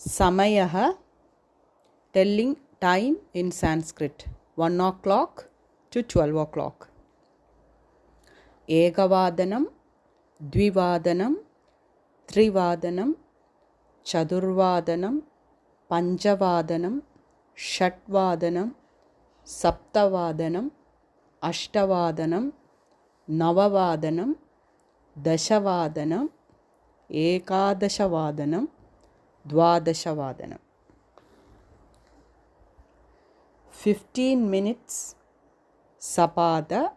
Samayaha, telling time in Sanskrit, 1 o'clock to 12 o'clock. Ekavadanam, Dvivadanam, Trivadanam, Chadurvadanam, Panchavadanam, Shatvadanam, Saptavadanam, Ashtavadanam, Navavadanam, Dashavadanam, Ekadashavadanam, Dvadashavadanam. 15 minutes Sapada,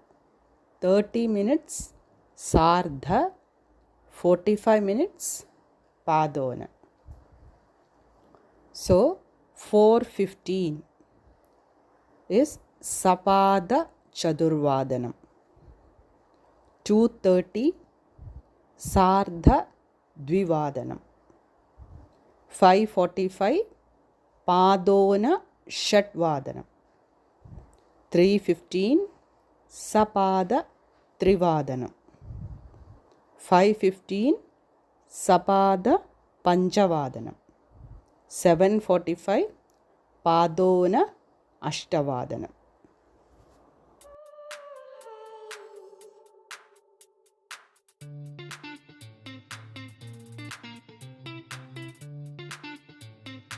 30 minutes Sardha, 45 minutes Padona. So 4:15 is Sapada Chadurvadanam. 2:30 Sardha Dvivadanam. 5:45 Padona Shatvadanam. 3:15 Sapada Trivadanam. 5:15 Sapada Panchavadanam. 7:45 Padona Ashtavadanam.